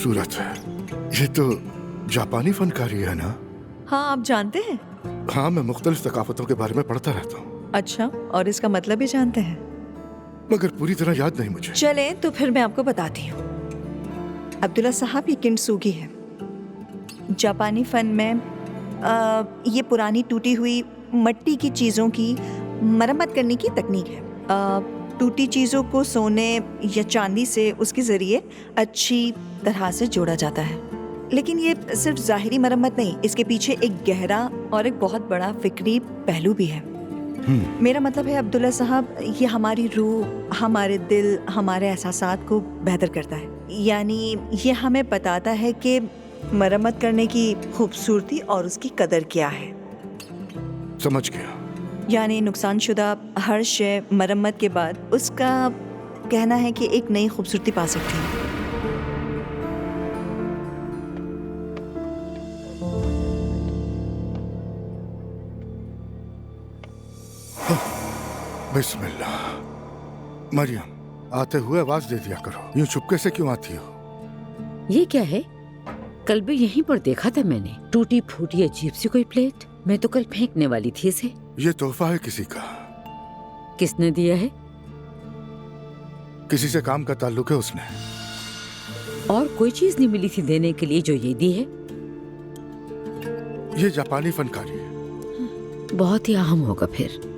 खूबसूरत है। ये तो जापानी फनकारी है ना? हाँ, आप जानते हैं? हाँ, मैं मुख्तलिफ थकाफतों के बारे में पढ़ता रहता हूँ। अच्छा, और इसका मतलब भी जानते हैं? मगर पूरी तरह याद नहीं मुझे। चले तो फिर मैं आपको बताती हूँ। अब्दुल्ला साहब, ये किंटसुगी है। जापानी फन में ये पुरानी टूटी हुई मिट्टी की चीज़ों की मरम्मत करने की तकनीक है। टूटी चीज़ों को सोने या चांदी से उसके ज़रिए अच्छी तरह से जोड़ा जाता है। लेकिन ये सिर्फ ज़ाहिरी मरम्मत नहीं, इसके पीछे एक गहरा और एक बहुत बड़ा फ़िक्री पहलू भी है। मेरा मतलब है अब्दुल्ला साहब, ये हमारी रूह, हमारे दिल, हमारे एहसासात को बेहतर करता है। यानी ये हमें बताता है कि मरम्मत करने की खूबसूरती और उसकी कदर क्या है। समझ गया। यानी नुकसानशुदा हर शय मरम्मत के बाद उसका कहना है कि एक नई खूबसूरती पा सकती है। बिस्मिल्लाह। मरियम, आते हुए आवाज दे दिया करो। यूं चुपके से क्यों आती हो? ये क्या है? कल भी यहीं पर देखा था मैंने, टूटी फूटी अजीब सी कोई प्लेट। मैं तो कल फेंकने वाली थी इसे। ये तोहफा है किसी का। किसने दिया है? किसी से काम का ताल्लुक है उसने। और कोई चीज नहीं मिली थी देने के लिए जो ये दी है? ये जापानी फनकारी है। बहुत ही अहम होगा फिर।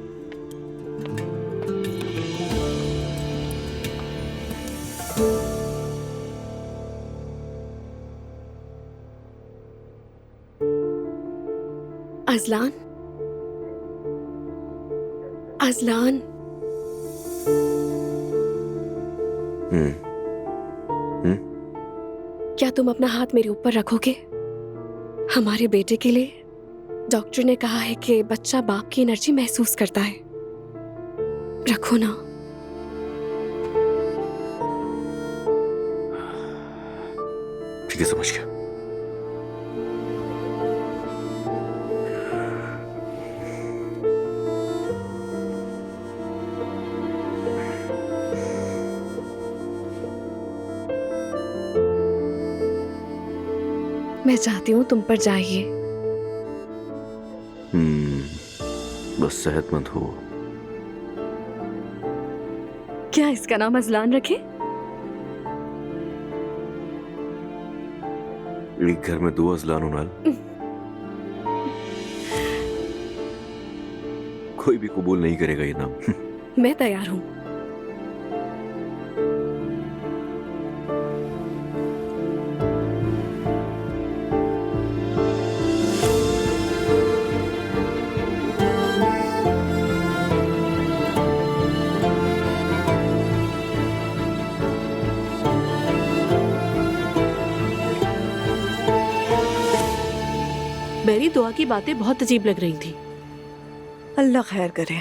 अज़लान, अज़लान। क्या तुम अपना हाथ मेरे ऊपर रखोगे? हमारे बेटे के लिए डॉक्टर ने कहा है कि बच्चा बाप की एनर्जी महसूस करता है। रखो ना। ठीक है, समझ गया। मैं चाहती हूँ तुम पर जाइए। बस सेहतमंद हो। क्या इसका नाम अज़लान रखे? एक घर में 2 अज़लान होनाल। कोई भी कबूल नहीं करेगा ये नाम। मैं तैयार हूँ। मेरी दुआ की बातें बहुत अजीब लग रही थी। अल्लाह खैर करे।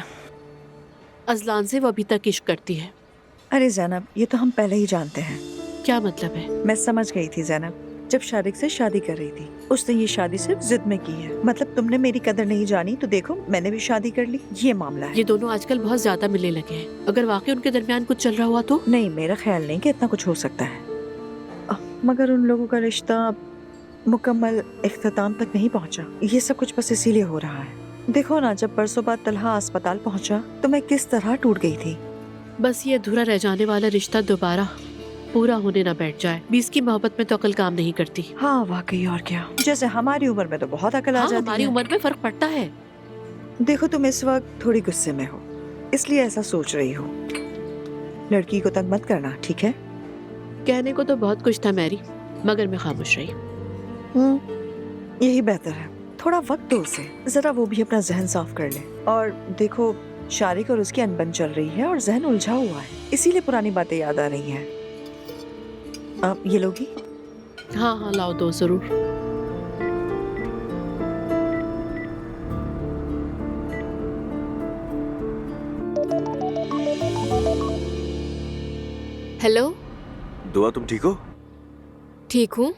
अज़लान से वो अभी तक इश्क करती है। अरे ज़ैनब, ये तो हम पहले ही जानते हैं। क्या मतलब है? मैं समझ गई थी ज़ैनब, जब शारिक से शादी कर रही थी। उसने ये शादी सिर्फ जिद में की है। मतलब तुमने मेरी कदर नहीं जानी तो देखो मैंने भी शादी कर ली। ये मामला है। ये दोनों आजकल बहुत ज्यादा मिलने लगे हैं। अगर वाकई उनके दरमियान कुछ चल रहा हुआ तो? नहीं, मेरा ख्याल नहीं कि इतना कुछ हो सकता है। मगर उन लोगों का रिश्ता मुकम्मल इख्तिताम तक नहीं पहुंचा। ये सब कुछ बस इसीलिए हो रहा है। देखो ना, जब परसों बाद तलहा अस्पताल पहुंचा तो मैं किस तरह टूट गई थी। बस ये अधूरा रह जाने वाला रिश्ता दोबारा पूरा होने ना बैठ जाए। 20 की मोहब्बत में तो अकल काम नहीं करती। हाँ वाकई, और क्या। जैसे हमारी उम्र में तो बहुत अकल आ जाती है। हमारी उम्र में फर्क पड़ता है। देखो, तुम इस वक्त थोड़ी गुस्से में हो, इसलिए ऐसा सोच रही हो। लड़की को तंग मत करना, ठीक है? कहने को तो बहुत कुछ था मैरी, मगर मैं खामोश रही। यही बेहतर है। थोड़ा वक्त दो उसे, जरा वो भी अपना जहन साफ कर ले। और देखो, शारिक और उसकी अनबन चल रही है और जहन उलझा हुआ है, इसीलिए पुरानी बातें याद आ रही हैं। आप ये लोगी? हाँ हाँ, लाओ दो जरूर। हेलो। दुआ, तुम ठीक हो? ठीक हूँ।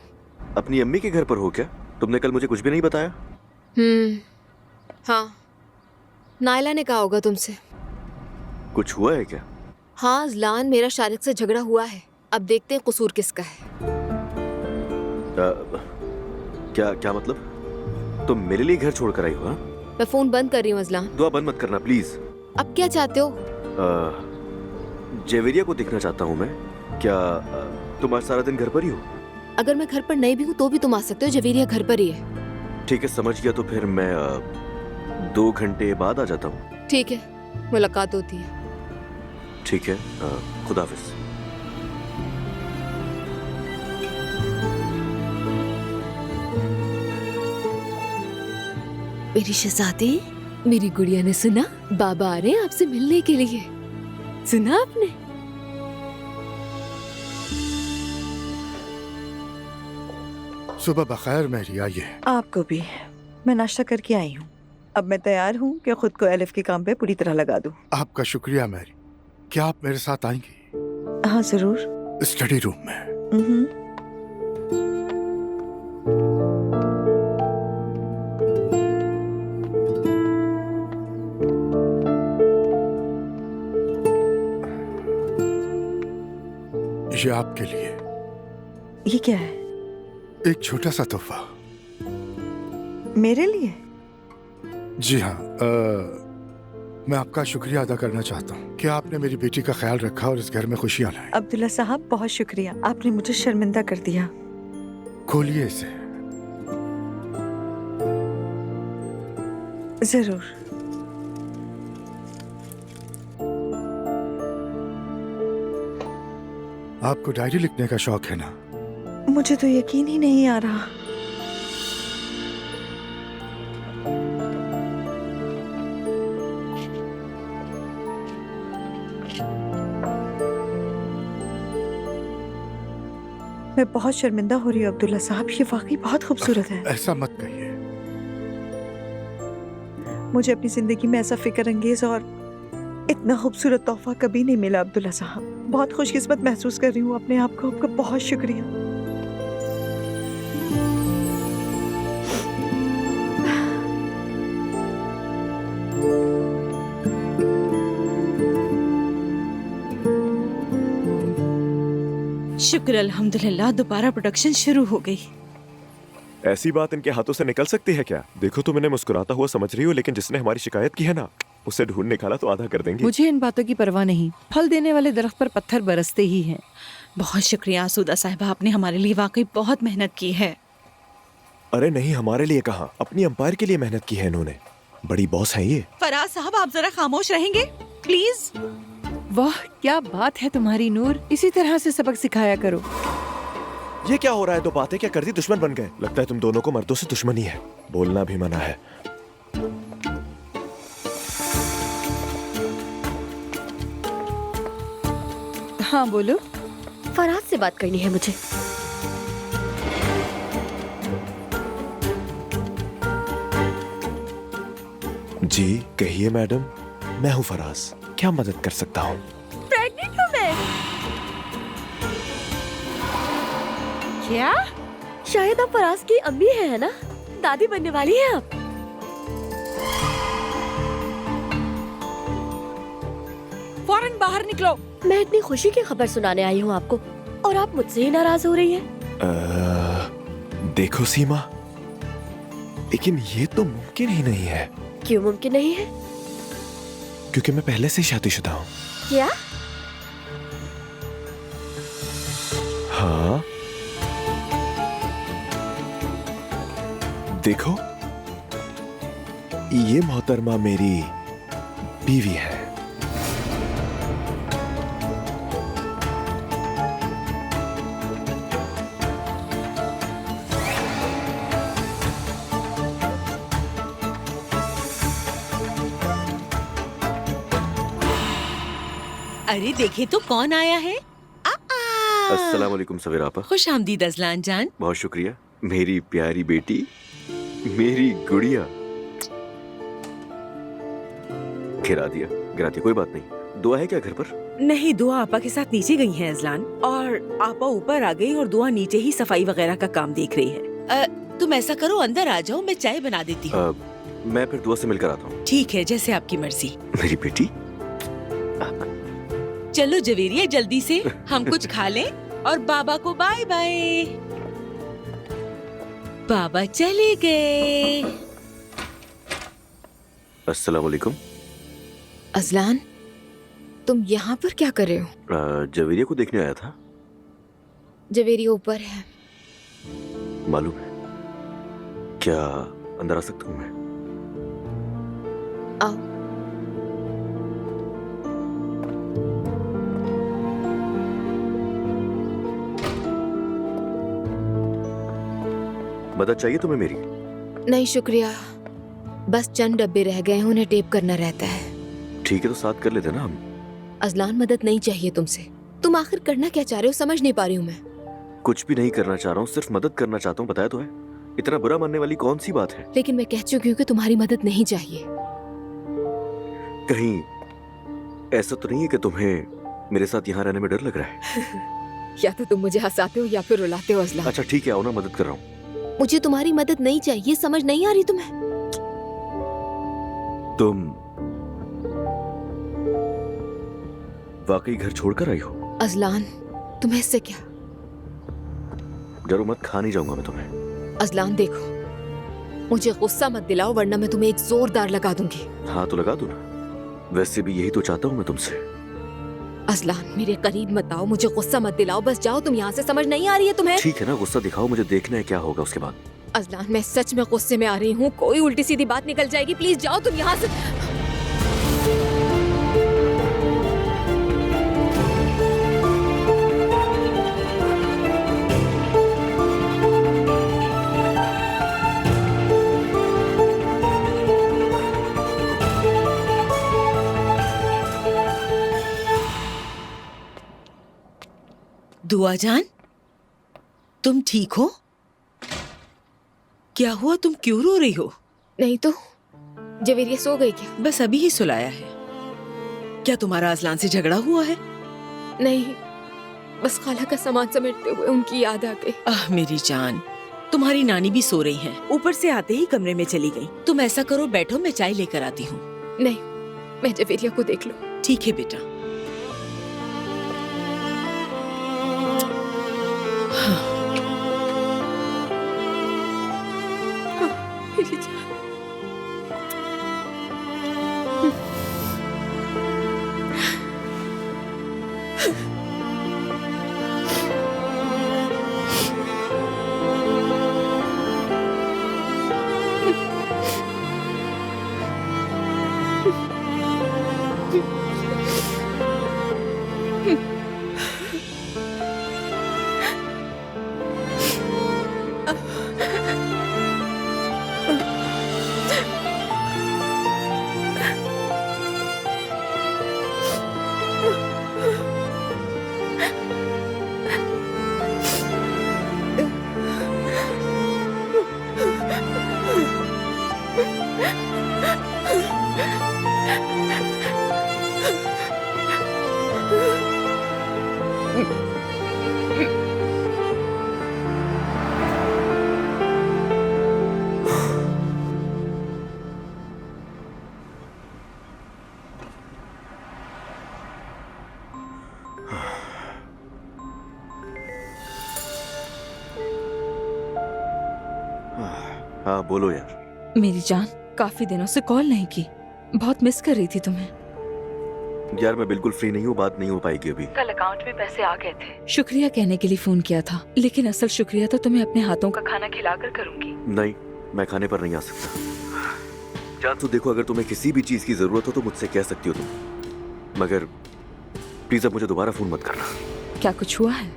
अपनी अम्मी के घर पर हो क्या? तुमने कल मुझे कुछ भी नहीं बताया। हाँ, नायला ने कहा होगा तुमसे। कुछ हुआ है क्या? हाँ अज़लान, मेरा शारिक से झगड़ा हुआ है। अब देखते हैं कसूर किसका है। क्या क्या मतलब? तुम मेरे लिए घर छोड़ कर आई हो? हाँ? मैं फोन बंद कर रही हूँ अजलान। दुआ बंद मत करना प्लीज। अब क्या चाहते हो? जेवेरिया को देखना चाहता हूँ मैं। क्या तुम आज सारा दिन घर पर ही हो? अगर मैं घर पर नहीं भी हूँ तो भी तुम आ सकते हो, जवेरिया घर पर ही है। ठीक है, समझ गया। तो फिर मैं 2 घंटे बाद आ जाता हूँ। ठीक है, मुलाकात होती है। ठीक है, खुदा हाफिज। मेरी शहजादी, मेरी गुड़िया ने सुना बाबा आ रहे हैं आपसे मिलने के लिए। सुना आपने? सुबह बखैर मेरी, आइए। आपको भी। मैं नाश्ता करके आई हूँ। अब मैं तैयार हूँ कि खुद को एलिफ के काम पे पूरी तरह लगा दूँ। आपका शुक्रिया मैरी। क्या आप मेरे साथ आएंगी? हाँ जरूर। स्टडी रूम में। ये आपके लिए। ये क्या है? एक छोटा सा तोहफा। मेरे लिए? जी हाँ, मैं आपका शुक्रिया अदा करना चाहता हूँ कि आपने मेरी बेटी का ख्याल रखा और इस घर में खुशियाँ लाई। अब्दुल्ला साहब, बहुत शुक्रिया। आपने मुझे शर्मिंदा कर दिया। खोलिए इसे। जरूर। आपको डायरी लिखने का शौक है ना? मुझे तो यकीन ही नहीं आ रहा। मैं बहुत शर्मिंदा हो रही हूँ अब्दुल्ला साहब, ये वाकई बहुत खूबसूरत है। ऐसा मत कहिए। मुझे अपनी जिंदगी में ऐसा फिक्र अंगेज और इतना खूबसूरत तोहफा कभी नहीं मिला अब्दुल्ला साहब। बहुत खुशकिस्मत महसूस कर रही हूँ अपने आप को। आपका बहुत शुक्रिया। शुक्र अल्हम्दुलिल्लाह, दोबारा प्रोडक्शन शुरू हो गई। ऐसी बात इनके हाथों से निकल सकती है क्या? देखो तुम इन्हें मुस्कुराता हुआ समझ रही हो, लेकिन जिसने हमारी शिकायत की है ना, उसे ढूंढ निकाला तो आधा कर देंगे। मुझे इन बातों की परवाह नहीं। फल देने वाले दरख्त पर पत्थर बरसते ही हैं। बहुत शुक्रिया आसूदा साहिबा, आपने हमारे लिए वाकई बहुत मेहनत की है। अरे नहीं, हमारे लिए कहाँ, अपनी अंपायर के लिए मेहनत की है इन्होंने। बड़ी बॉस है ये। फराज साहब, आप जरा खामोश रहेंगे प्लीज। वाह क्या बात है तुम्हारी नूर, इसी तरह से सबक सिखाया करो। ये क्या हो रहा है? दो बातें क्या कर दी, दुश्मन बन गए। लगता है तुम दोनों को मर्दों से दुश्मनी है। बोलना भी मना है। हाँ बोलो। फराज से बात करनी है मुझे। जी कहिए मैडम, मैं हूँ फराज, क्या मदद कर सकता हूँ? प्रेग्नेंट हूँ मैं। क्या? शायद आप फराज की अम्मी है ना? दादी बनने वाली हैं आप। फौरन बाहर निकलो। मैं इतनी खुशी की खबर सुनाने आई हूँ आपको, और आप मुझसे ही नाराज हो रही हैं। देखो सीमा, लेकिन ये तो मुमकिन ही नहीं है। क्यों मुमकिन नहीं है? क्योंकि मैं पहले से शादीशुदा हूँ। क्या? हाँ देखो, ये मोहतरमा मेरी बीवी है। अरे देखे तो कौन आया है। अस्सलाम वालेकुम सवेरा आपा। खुश आमदीद अजलान जान। बहुत शुक्रिया। मेरी प्यारी बेटी, मेरी गुड़िया। गिरा दिया, कोई बात नहीं। दुआ है क्या घर पर? नहीं, दुआ आपा के साथ नीचे गई हैं अजलान, और आपा ऊपर आ गई और दुआ नीचे ही सफाई वगैरह का काम देख रही है। तुम ऐसा करो, अंदर आ जाओ, मैं चाय बना देती हूँ। मैं फिर दुआ से मिलकर आता हूँ। ठीक है, जैसे आपकी मर्जी। मेरी बेटी। चलो जवेरिया, जल्दी से हम कुछ खा लें और बाबा को बाय बाय। बाबा चले गए। अस्सलाम वालेकुम। अजलान, तुम यहाँ पर क्या कर रहे हो? जवेरिया को देखने आया था। जवेरिया ऊपर है। मालूम है। क्या अंदर आ सकता हूँ मैं? आओ। मदद चाहिए तुम्हें मेरी? नहीं शुक्रिया, बस चंद डब्बे रह गए हैं, उन्हें टेप करना रहता है। ठीक है तो साथ कर लेते ना हम। अजलान, मदद नहीं चाहिए तुमसे। तुम आखिर करना क्या चाह रहे हो, समझ नहीं पा रही हूँ मैं। कुछ भी नहीं करना चाह रहा हूँ, सिर्फ मदद करना चाहता हूँ। बताया तो है। इतना बुरा मानने वाली कौन सी बात है? लेकिन मैं कह चुकी हूँ कि तुम्हारी मदद नहीं चाहिए। कहीं ऐसा तो नहीं है कि तुम्हें मेरे साथ यहाँ रहने में डर लग रहा है? या तो तुम मुझे हंसाते हो या फिर रुलाते हो अजलान। अच्छा ठीक है, आओ ना, मदद कर रहा हूँ। मुझे तुम्हारी मदद नहीं चाहिए, समझ नहीं आ रही तुम्हें? तुम वाकई घर छोड़कर आई हो? अजलान, तुम्हें इससे क्या? डरो मत, खा नहीं जाऊंगा मैं तुम्हें। अजलान देखो, मुझे गुस्सा मत दिलाओ वरना मैं तुम्हें एक जोरदार लगा दूंगी। हाँ तो लगा दो ना, वैसे भी यही तो चाहता हूँ मैं तुमसे। अजलान, मेरे करीब मत आओ, मुझे गुस्सा मत दिलाओ, बस जाओ तुम यहाँ से। समझ नहीं आ रही है तुम्हें? ठीक है ना, गुस्सा दिखाओ, मुझे देखना है क्या होगा उसके बाद। अजलान, मैं सच में गुस्से में आ रही हूँ, कोई उल्टी सीधी बात निकल जाएगी। प्लीज जाओ तुम यहाँ से। दुआ जान, तुम ठीक हो? क्या हुआ, तुम क्यों रो रही हो? नहीं तो जवेरिया सो गई क्या? बस अभी ही सुलाया है। क्या तुम्हारा अजलान से झगड़ा हुआ है? नहीं, बस खाला का सामान समेटते हुए उनकी याद आ गई। आह मेरी जान, तुम्हारी नानी भी सो रही हैं। ऊपर से आते ही कमरे में चली गई। तुम ऐसा करो, बैठो, मैं चाय लेकर आती हूँ। नहीं, मैं जवेरिया को देख लूं। ठीक है बेटा। मेरी जान। हाँ बोलो यार। मेरी जान, काफी दिनों से कॉल नहीं की, बहुत मिस कर रही थी तुम्हें। यार मैं बिल्कुल फ्री नहीं हूँ, बात नहीं हो पाएगी अभी। कल अकाउंट में पैसे आ गए थे, शुक्रिया कहने के लिए फोन किया था, लेकिन असल शुक्रिया तो तुम्हें अपने हाथों का खाना खिलाकर करूंगी। नहीं, मैं खाने पर नहीं आ सकता। जानसू देखो, अगर तुम्हें किसी भी चीज की जरूरत हो तो मुझसे कह सकती हो तुम, मगर प्लीज अब मुझे दोबारा फोन मत करना। क्या कुछ हुआ है?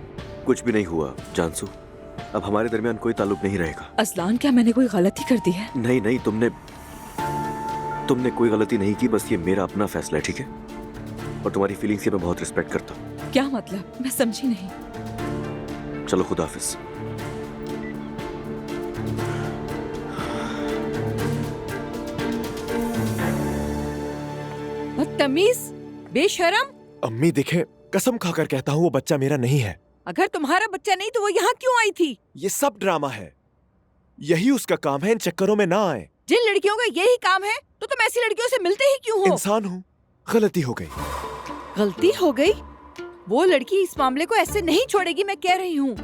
कुछ भी नहीं हुआ जानसू, अब हमारे दरमियान कोई ताल्लुक नहीं रहेगा। अजलान, क्या मैंने कोई गलती कर दी है? नहीं नहीं, तुमने कोई गलती नहीं की, बस ये मेरा अपना फैसला है, ठीक है? और तुम्हारी फीलिंग्स की मैं बहुत रिस्पेक्ट करता हूँ। क्या मतलब? मैं समझी नहीं। चलो खुदा हाफिज। बदतमीज, बेशरम। अम्मी देखे, कसम खाकर कहता हूँ वो बच्चा मेरा नहीं है। अगर तुम्हारा बच्चा नहीं तो वो यहाँ क्यों आई थी? ये सब ड्रामा है, यही उसका काम है, इन चक्करों में ना आए। जिन लड़कियों का यही काम है तो तुम ऐसी लड़कियों से मिलते ही क्यों हो? इंसान हूँ, गलती हो गई। गलती हो गई? वो लड़की इस मामले को ऐसे नहीं छोड़ेगी, मैं कह रही हूँ।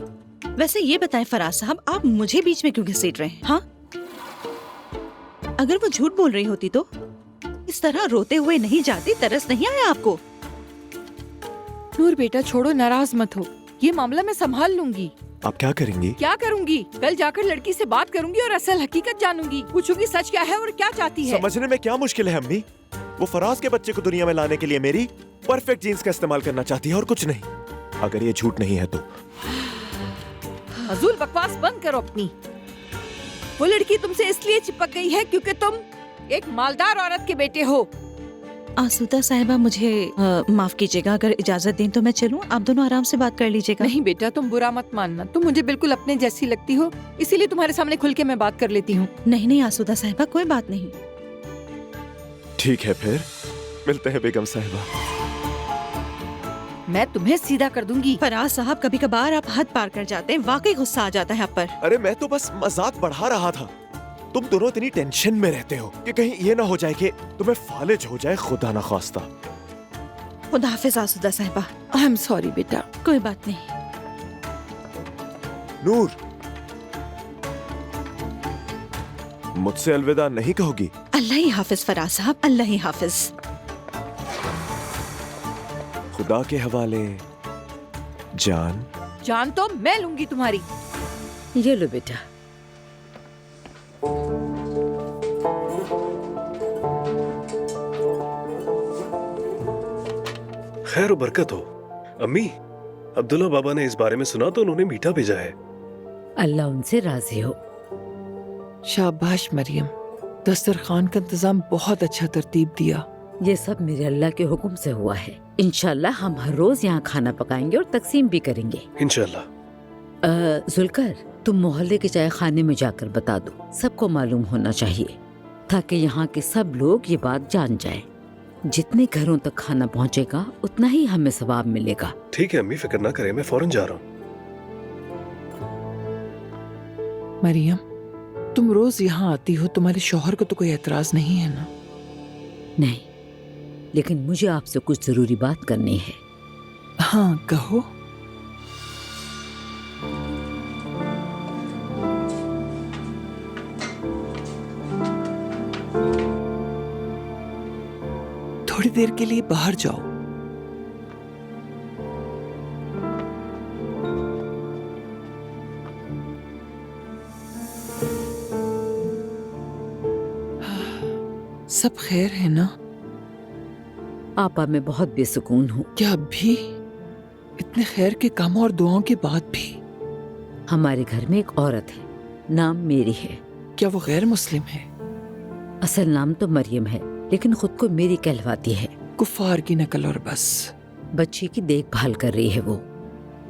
वैसे ये बताएं फराज साहब, आप मुझे बीच में क्यों घसीट रहे हैं? हाँ, अगर वो झूठ बोल रही होती तो इस तरह रोते हुए नहीं जाती। तरस नहीं आया आपको? नूर बेटा छोड़ो, नाराज मत हो, ये मामला मैं संभाल लूंगी। आप क्या करेंगी? क्या करूंगी? कल जाकर लड़की से बात करूंगी और असल हकीकत जानूंगी, पूछूंगी सच क्या है और क्या चाहती है। समझने में क्या मुश्किल है अम्मी? वो फराज के बच्चे को दुनिया में लाने के लिए मेरी परफेक्ट जीन्स का इस्तेमाल करना चाहती है और कुछ नहीं। अगर ये झूठ नहीं है तो फजूल बकवास बंद करो अपनी। वो लड़की तुमसे इसलिए चिपक गई है क्योंकि तुम एक मालदार औरत के बेटे हो। आसूदा साहिबा, मुझे माफ कीजिएगा, अगर इजाजत दें तो मैं चलूं? आप दोनों आराम से बात कर लीजिएगा। नहीं बेटा, तुम बुरा मत मानना, तुम मुझे बिल्कुल अपने जैसी लगती हो, इसीलिए तुम्हारे सामने खुल के मैं बात कर लेती हूँ। नहीं नहीं आसूदा साहिबा, कोई बात नहीं। ठीक है, फिर मिलते हैं बेगम साहिबा। मैं तुम्हें सीधा कर दूंगी। फराज साहब, कभी कभार आप हद पार कर जाते हैं, वाकई गुस्सा आ जाता है आप पर। अरे मैं तो बस मजाक बढ़ा रहा था। तुम दोनों इतनी टेंशन में रहते हो कि कहीं ये ना हो जाए कि तुम्हें फालिज हो जाए, खुदा ना खास्ता। खुदा हाफिज आसूदा साहिबा। आई एम सॉरी बेटा। कोई बात नहीं। नूर, मुझसे अलविदा नहीं कहोगी? अल्लाह ही हाफिज फराज साहब, अल्लाह ही हाफिज। खुदा के हवाले जान। जान तो मैं लूंगी तुम्हारी। ये लो बेटा। खैर बरकत हो। अम्मी, अब्दुल्ला बाबा ने इस बारे में सुना तो उन्होंने मीठा भेजा है। अल्लाह उनसे राजी हो। शाबाश मरियम, दस्तरखान का इंतजाम बहुत अच्छा तरतीब दिया। ये सब मेरे अल्लाह के हुक्म से हुआ है। इंशाल्लाह हम हर रोज यहाँ खाना पकाएंगे और तकसीम भी करेंगे इंशाल्लाह। जुल्कर, तुम मोहल्ले के चाय खाने में जाकर बता दो, सबको मालूम होना चाहिए ताकि यहाँ के सब लोग ये बात जान जाएं। जितने घरों तक खाना पहुँचेगा उतना ही हमें सवाब मिलेगा। ठीक है अम्मी, फिक्र ना करें, मैं फौरन जा रहा हूँ। मरियम, तुम रोज यहाँ आती हो, तुम्हारे शौहर को तो कोई एतराज नहीं है ना? नहीं, लेकिन मुझे आपसे कुछ जरूरी बात करनी है। हाँ कहो। थोड़ी देर के लिए बाहर जाओ। सब खैर है ना? आपा, मैं बहुत बेसुकून हूँ। क्या अब भी? इतने खैर के कामों और दुआओं के बाद भी? हमारे घर में एक औरत है, नाम मेरी है। क्या वो गैर मुस्लिम है? असल नाम तो मरियम है, लेकिन खुद को मेरी कहलवाती है। कुफार की नकल और बस। बच्ची की देखभाल कर रही है वो।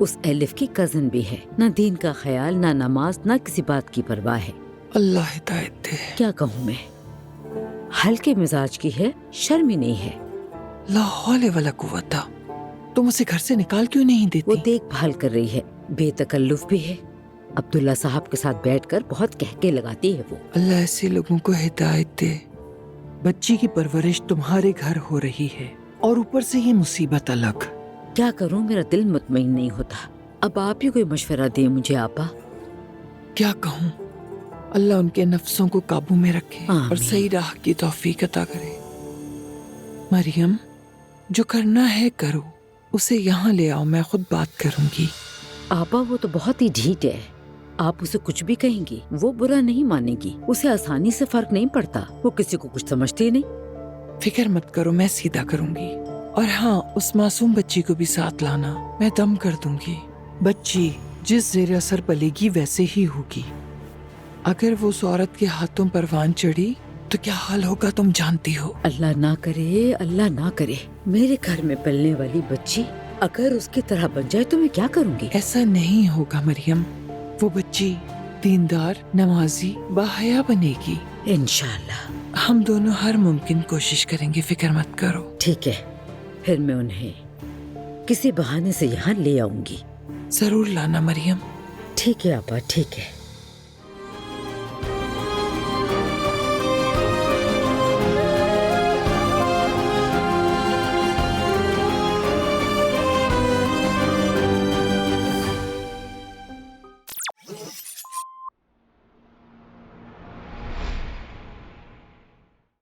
उस एलिफ की कजन भी है। ना दीन का ख्याल, ना नमाज, ना किसी बात की परवाह है। अल्लाह हिदायत दे। क्या कहूँ मैं, हल्के मिजाज की है, शर्म ही नहीं है। ला हौले वला कुव्वता। तुम उसे घर से निकाल क्यों नहीं देती? वो देखभाल कर रही है, बेतकल्लुफ भी है। अब्दुल्ला साहब के साथ बैठकर बहुत कहके लगाती है वो। अल्लाह ऐसे लोगों को हिदायत दे। बच्ची की परवरिश तुम्हारे घर हो रही है और ऊपर से ये मुसीबत अलग। क्या करूं, मेरा दिल मुतमईन नहीं होता। अब आप ही कोई मशवरा दें मुझे आपा। क्या कहूँ? अल्लाह उनके नफ्सों को काबू में रखे और सही राह की तौफीक अता करे। मरियम, जो करना है करो, उसे यहाँ ले आओ, मैं खुद बात करूंगी। आपा, वो तो बहुत ही ढीठ है। आप उसे कुछ भी कहेंगी वो बुरा नहीं मानेगी। उसे आसानी से फर्क नहीं पड़ता, वो किसी को कुछ समझती नहीं। फिक्र मत करो, मैं सीधा करूंगी। और हाँ, उस मासूम बच्ची को भी साथ लाना, मैं दम कर दूंगी। बच्ची जिस ज़ेर असर पलेगी वैसे ही होगी। अगर वो उस औरत के हाथों परवान चढ़ी तो क्या हाल होगा तुम जानती हो। अल्लाह ना करे, अल्लाह ना करे। मेरे घर में पलने वाली बच्ची अगर उसकी तरह बन जाए तो मैं क्या करूँगी? ऐसा नहीं होगा मरियम, वो बच्ची दीनदार, नमाजी, बाहया बनेगी इंशाल्लाह। हम दोनों हर मुमकिन कोशिश करेंगे, फिक्र मत करो। ठीक है, फिर मैं उन्हें किसी बहाने से यहाँ ले आऊंगी। जरूर लाना मरियम। ठीक है आपा, ठीक है।